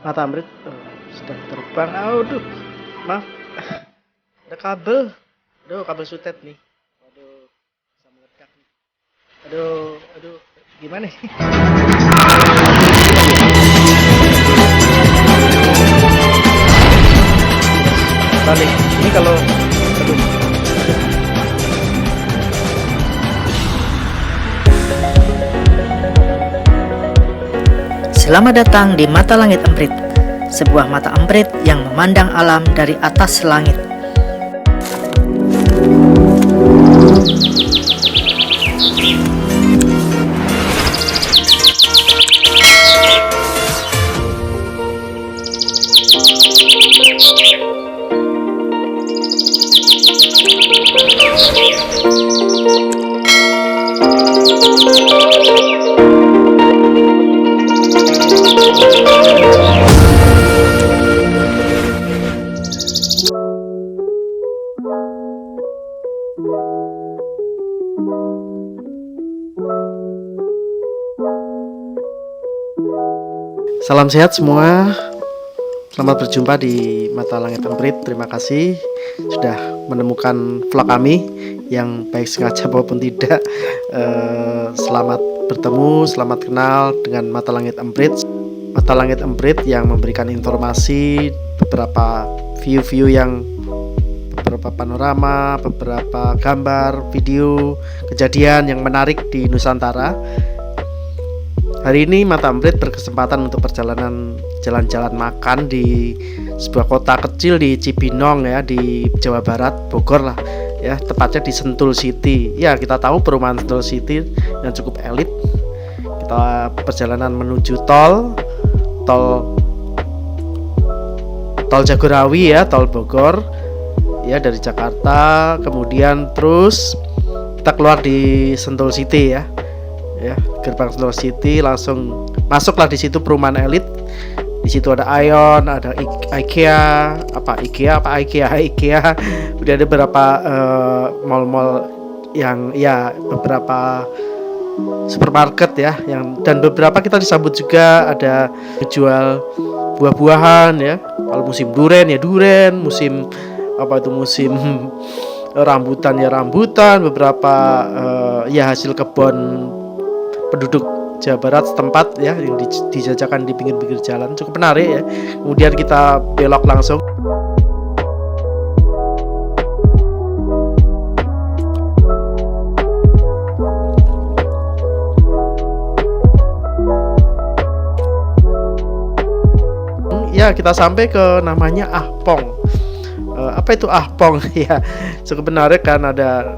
Mata Amrit sedang terbang. Aduh, maaf. Ada kabel. Aduh, kabel sutet nih. Waduh, bisa meledak nih. Aduh, gimana sih? Balik. Ini kalau aduh. Selamat datang di Mata Langit Emprit, sebuah mata emprit yang memandang alam dari atas langit. Salam sehat semua. Selamat berjumpa di Mata Langit Emprit. Terima kasih sudah menemukan vlog kami yang baik sengaja maupun tidak. Selamat bertemu, selamat kenal dengan Mata Langit Emprit. Mata Langit Emprit yang memberikan informasi beberapa view-view yang beberapa panorama, beberapa gambar, video, kejadian yang menarik di Nusantara. Hari ini Mata Emprit berkesempatan untuk perjalanan jalan-jalan makan di sebuah kota kecil di Cibinong ya, di Jawa Barat, Bogor lah ya, tepatnya di Sentul City. Ya, kita tahu perumahan Sentul City yang cukup elit. Kita perjalanan menuju tol Jagorawi ya, tol Bogor ya, dari Jakarta. Kemudian terus kita keluar di Sentul City ya, gerbang Sentul City, langsung masuklah di situ perumahan elit. Di situ ada Aeon, ada IKEA. Kemudian ada beberapa mall-mall yang ya, beberapa supermarket ya, dan beberapa kita disambut juga ada menjual buah-buahan ya. Kalau musim durian ya durian, musim musim rambutan ya rambutan, beberapa ya hasil kebun penduduk Jawa Barat setempat ya, yang dijajakan di pinggir-pinggir jalan, cukup menarik ya. Kemudian kita belok langsung. Ya, kita sampai ke namanya Ahpong. Apa itu Ahpong? Ya, cukup menarik kan, ada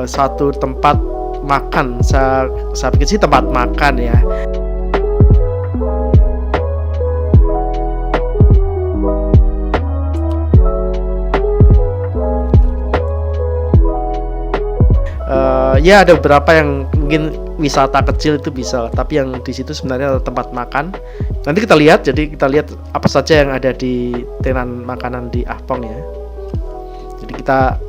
satu tempat makan, saya pikir sih tempat makan ya. Ya, ada beberapa yang mungkin wisata kecil itu bisa, tapi yang di situ sebenarnya tempat makan. Nanti kita lihat, jadi kita lihat apa saja yang ada di tenan makanan di Ahpong ya. Jadi kita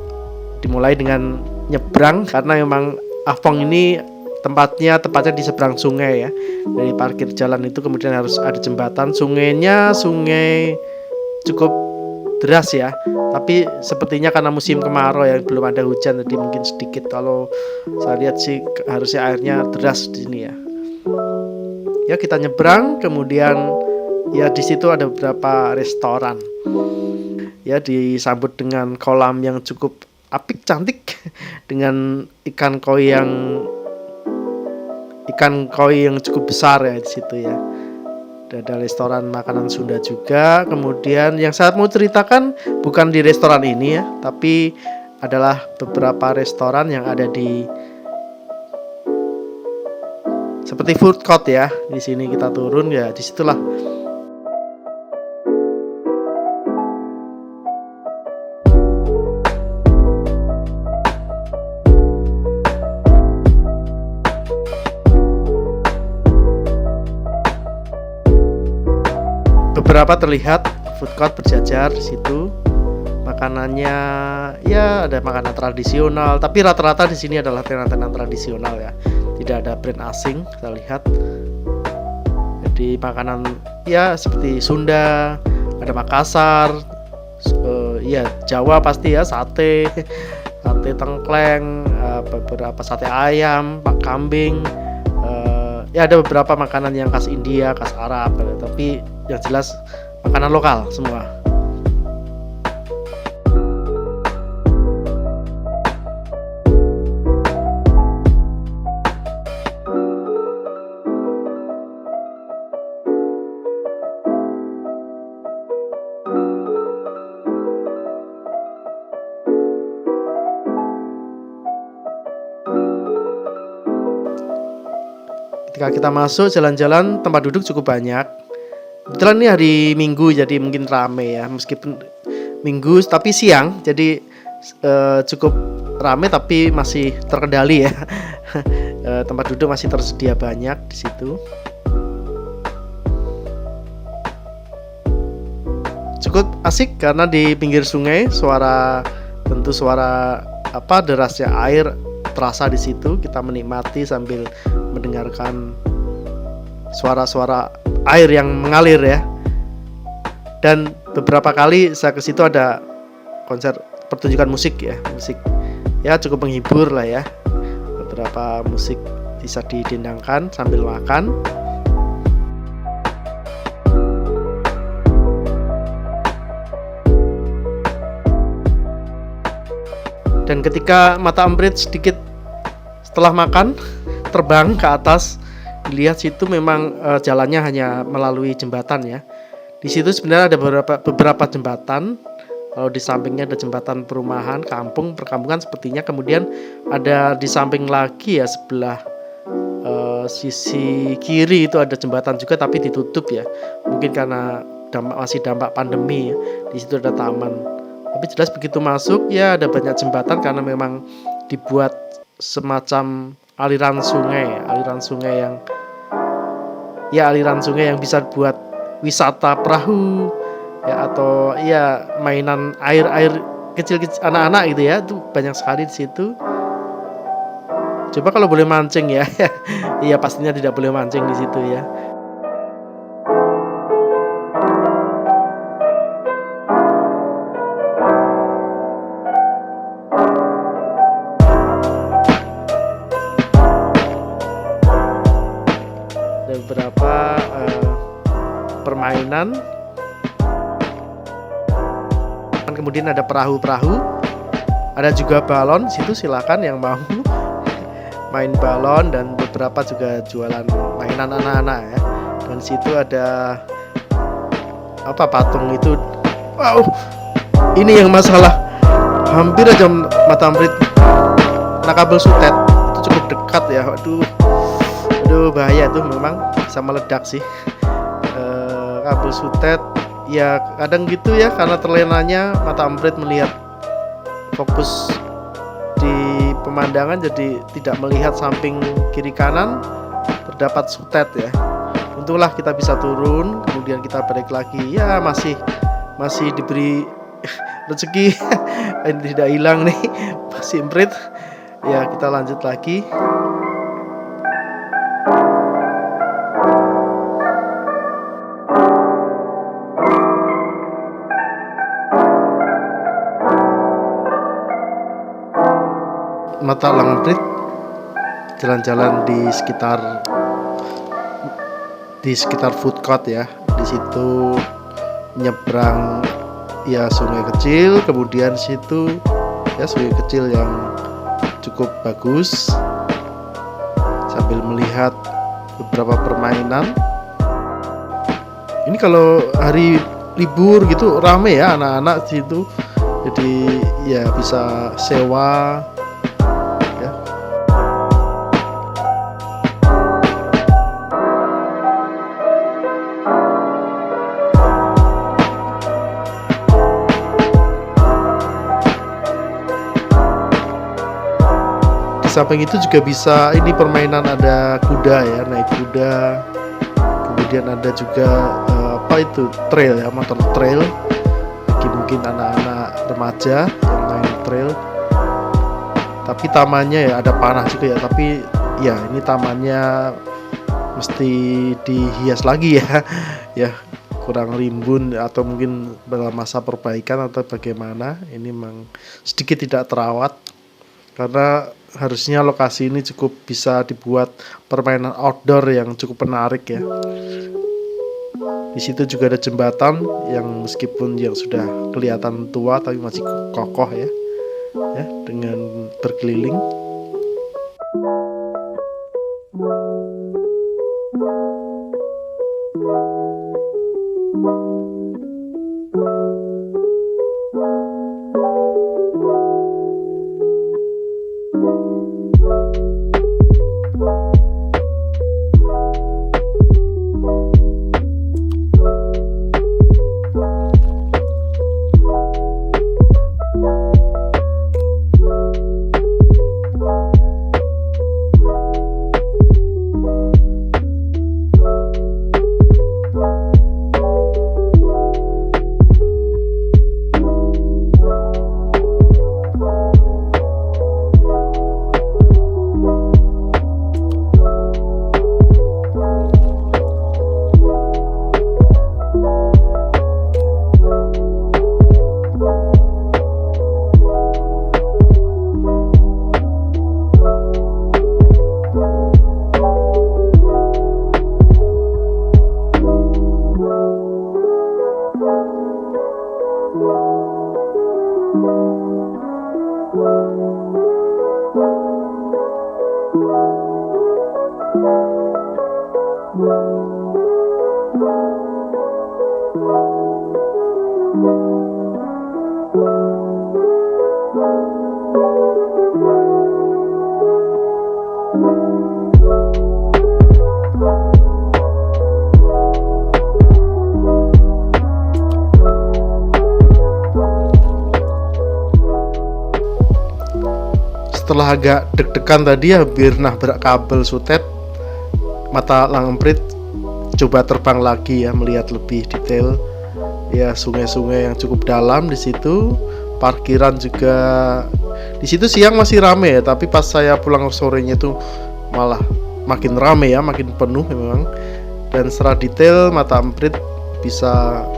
dimulai dengan nyebrang, karena memang Ahpong ini tepatnya di seberang sungai ya. Dari parkir jalan itu kemudian harus ada jembatan. Sungainya sungai cukup deras ya, tapi sepertinya karena musim kemarau ya, belum ada hujan, jadi mungkin sedikit. Kalau saya lihat sih harusnya airnya deras di sini ya. Ya, kita nyebrang, kemudian ya di situ ada beberapa restoran. Ya, disambut dengan kolam yang cukup apik, cantik, dengan ikan koi yang cukup besar ya di situ ya. Ada restoran makanan Sunda juga. Kemudian yang saya mau ceritakan bukan di restoran ini ya, tapi adalah beberapa restoran yang ada di seperti food court ya. Di sini kita turun ya, disitulah. Beberapa terlihat food court berjajar di situ. Makanannya ya ada makanan tradisional, tapi rata-rata di sini adalah tenan-tenan tradisional ya. Tidak ada brand asing, kita lihat. Jadi makanan ya seperti Sunda, ada Makassar, ya Jawa pasti ya sate, sate tengkleng, beberapa sate ayam, pak kambing, ya ada beberapa makanan yang khas India, khas Arab, tapi yang jelas makanan lokal semua. Ketika kita masuk jalan-jalan, tempat duduk cukup banyak. Kebetulan ini hari Minggu jadi mungkin rame ya, meskipun Minggu tapi siang jadi cukup rame tapi masih terkendali ya. Tempat duduk masih tersedia banyak di situ. Cukup asik karena di pinggir sungai, suara derasnya air terasa di situ. Kita menikmati sambil mendengarkan suara-suara air yang mengalir ya. Dan beberapa kali saya ke situ ada konser pertunjukan musik ya, musik ya cukup menghibur lah ya. Beberapa musik bisa didendangkan sambil makan. Dan ketika mata Emprit sedikit setelah makan terbang ke atas, dilihat situ memang jalannya hanya melalui jembatan ya. Di situ sebenarnya ada beberapa jembatan. Kalau di sampingnya ada jembatan perumahan, perkampungan sepertinya. Kemudian ada di samping lagi ya, sebelah sisi kiri itu ada jembatan juga tapi ditutup ya. Mungkin karena masih dampak pandemi ya. Di situ ada taman. Tapi jelas begitu masuk ya ada banyak jembatan karena memang dibuat semacam aliran sungai yang bisa buat wisata perahu ya, atau ya mainan air kecil-kecil anak-anak gitu ya, itu banyak sekali di situ. Coba kalau boleh mancing ya. Iya pastinya tidak boleh mancing di situ ya. Ada beberapa permainan. Kemudian ada perahu-perahu, ada juga balon. Situ silakan yang mau main balon, dan beberapa juga jualan mainan anak-anak ya. Dan situ ada patung itu. Wow, ini yang masalah hampir aja mata Emprit kena kabel sutet. Itu cukup dekat ya. Aduh bahaya tuh, memang bisa meledak sih. Kabel sutet ya kadang gitu ya, karena terlenanya mata Emprit melihat fokus di pemandangan jadi tidak melihat samping kiri kanan terdapat sutet ya. Untunglah kita bisa turun, kemudian kita balik lagi ya, masih diberi rezeki. Ini tidak hilang nih masih Emprit ya. Kita lanjut lagi. Mata Emprit jalan-jalan di sekitar food court ya. Di situ nyebrang ya sungai kecil, kemudian situ ya sungai kecil yang cukup bagus, sambil melihat beberapa permainan. Ini kalau hari libur gitu rame ya anak-anak situ, jadi ya bisa sewa. Samping itu juga bisa ini permainan, ada kuda ya, naik kuda. Kemudian ada juga trail ya, motor trail. Bagi mungkin anak-anak remaja yang main trail. Tapi tamannya ya ada panah juga ya, tapi ya ini tamannya mesti dihias lagi ya. ya kurang rimbun atau mungkin dalam masa perbaikan atau bagaimana. Ini memang sedikit tidak terawat karena harusnya lokasi ini cukup bisa dibuat permainan outdoor yang cukup menarik ya. Di situ juga ada jembatan yang meskipun yang sudah kelihatan tua tapi masih kokoh ya, dengan berkeliling. Setelah agak deg-degan tadi hampir nabrak kabel sutet, mata Lang Emprit coba terbang lagi ya, melihat lebih detail ya, sungai-sungai yang cukup dalam di situ. Parkiran juga di situ siang masih rame ya, tapi pas saya pulang sorenya itu malah makin rame ya, makin penuh memang. Dan secara detail mata Emprit bisa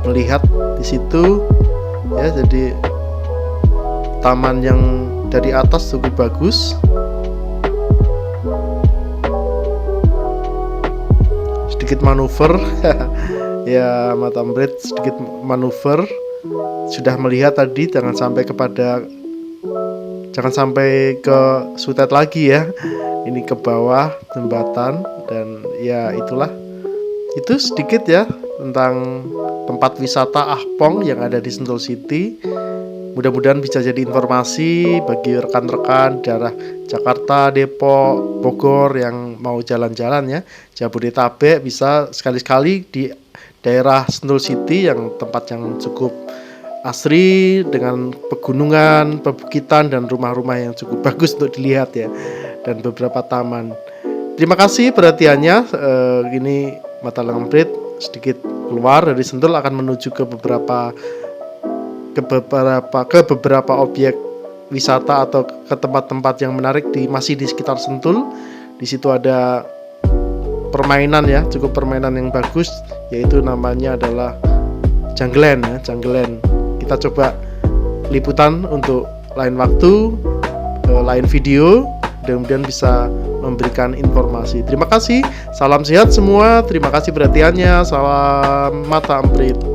melihat di situ ya, jadi taman yang dari atas cukup bagus. Sedikit manuver ya, mata Emprit sedikit manuver, sudah melihat tadi jangan sampai ke sutet lagi ya, ini ke bawah jembatan. Dan ya itulah, itu sedikit ya tentang tempat wisata Ahpong yang ada di Sentul City. Mudah-mudahan bisa jadi informasi bagi rekan-rekan daerah Jakarta, Depok, Bogor yang mau jalan-jalan ya, Jabodetabek, bisa sekali-sekali di daerah Sentul City yang tempat yang cukup asri dengan pegunungan, perbukitan, dan rumah-rumah yang cukup bagus untuk dilihat ya, dan beberapa taman. Terima kasih perhatiannya. Ini mata Lang Emprit sedikit keluar dari Sentul akan menuju ke beberapa objek wisata atau ke tempat-tempat yang menarik masih di sekitar Sentul. Di situ ada permainan ya, cukup permainan yang bagus, yaitu namanya adalah Jungleland ya, Jungleland. Kita coba liputan untuk lain waktu, lain video, mudah-mudahan bisa memberikan informasi. Terima kasih, salam sehat semua, terima kasih perhatiannya, salam mata Emprit.